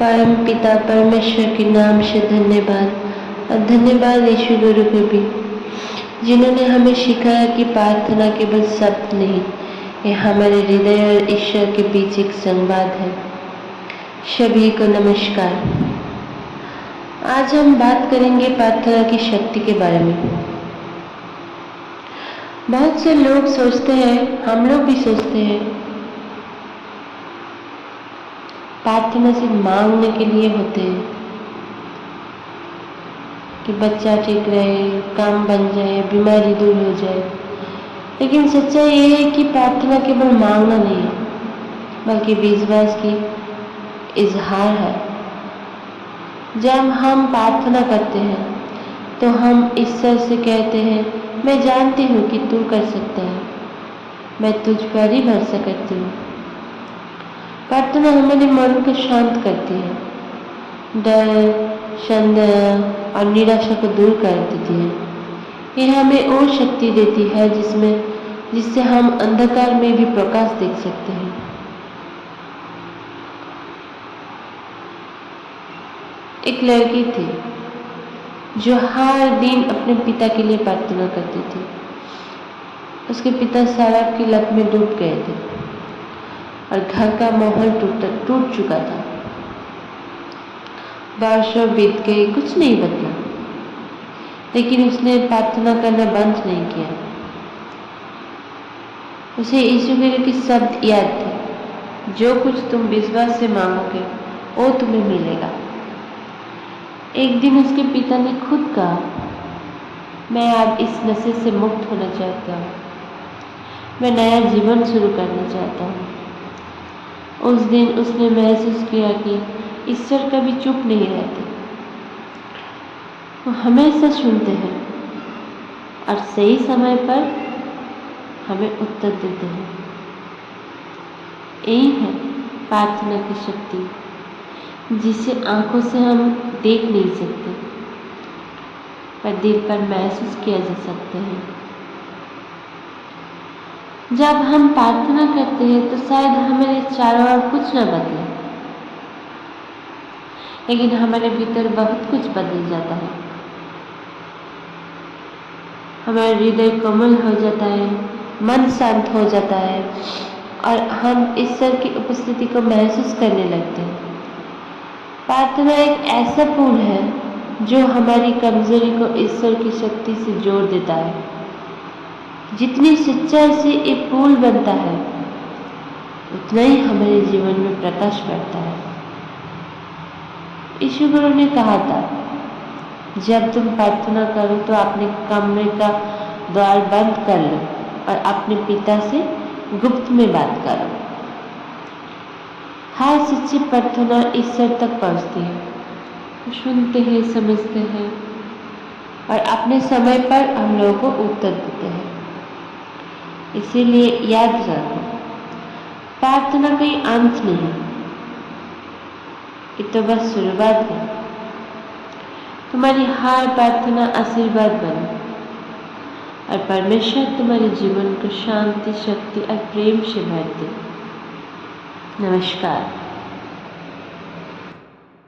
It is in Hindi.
परम पिता परमेश्वर के नाम से धन्यवाद और धन्यवाद यीशु गुरु को भी, जिन्होंने हमें सिखाया कि प्रार्थना केवल शब्द नहीं, यह हमारे हृदय और ईश्वर के बीच एक संवाद है। सभी को नमस्कार। आज हम बात करेंगे प्रार्थना की शक्ति के बारे में। बहुत से लोग सोचते हैं, हम लोग भी सोचते हैं, प्रार्थना सिर्फ मांगने के लिए होते हैं कि बच्चा ठीक रहे, काम बन जाए, बीमारी दूर हो जाए। लेकिन सच्चाई ये है कि प्रार्थना केवल मांगना नहीं है, बल्कि विश्वास की इजहार है। जब हम प्रार्थना करते हैं तो हम ईश्वर से कहते हैं, मैं जानती हूँ कि तू कर सकता है, मैं तुझ पर ही भरोसा करती हूँ। प्रार्थना हमारे मन को शांत करती है, डर, संदेह और निराशा को दूर कर देती है। यह हमें और शक्ति देती है जिससे हम अंधकार में भी प्रकाश देख सकते हैं। एक लड़की थी जो हर दिन अपने पिता के लिए प्रार्थना करती थी। उसके पिता शराब की लत में डूब गए थे और घर का माहौल टूट चुका था। वर्षों बीत गए, कुछ नहीं बदला, लेकिन उसने प्रार्थना करना बंद नहीं किया। उसे यीशु के शब्द याद थे, जो कुछ तुम विश्वास से मांगोगे वो तुम्हें मिलेगा। एक दिन उसके पिता ने खुद कहा, मैं अब इस नशे से मुक्त होना चाहता हूँ, मैं नया जीवन शुरू करना चाहता हूँ। उस दिन उसने महसूस किया कि ईश्वर कभी चुप नहीं रहते, वो हमेशा सुनते हैं और सही समय पर हमें उत्तर देते हैं। यही है प्रार्थना की शक्ति, जिसे आंखों से हम देख नहीं सकते, पर दिल पर महसूस किया जा सकता है। जब हम प्रार्थना करते हैं तो शायद हमारे चारों ओर कुछ न बदले, लेकिन हमारे भीतर बहुत कुछ बदल जाता है। हमारा हृदय कोमल हो जाता है, मन शांत हो जाता है और हम ईश्वर की उपस्थिति को महसूस करने लगते हैं। प्रार्थना एक ऐसा पुल है जो हमारी कमजोरी को ईश्वर की शक्ति से जोड़ देता है। जितनी सच्चाई से एक पुल बनता है, उतना ही हमारे जीवन में प्रकाश बढ़ता है। यीशु गुरु ने कहा था, जब तुम प्रार्थना करो तो अपने कमरे का द्वार बंद कर लो और अपने पिता से गुप्त में बात करो। हर सच्ची प्रार्थना ईश्वर तक पहुंचती है, सुनते हैं, समझते हैं और अपने समय पर हम लोगों को उत्तर देते हैं। इसीलिए याद रखो, प्रार्थना कोई अंत नहीं, ये तो बस शुरुआत है। तुम्हारी हर प्रार्थना आशीर्वाद बने और परमेश्वर तुम्हारे जीवन को शांति, शक्ति और प्रेम से भर दे। नमस्कार।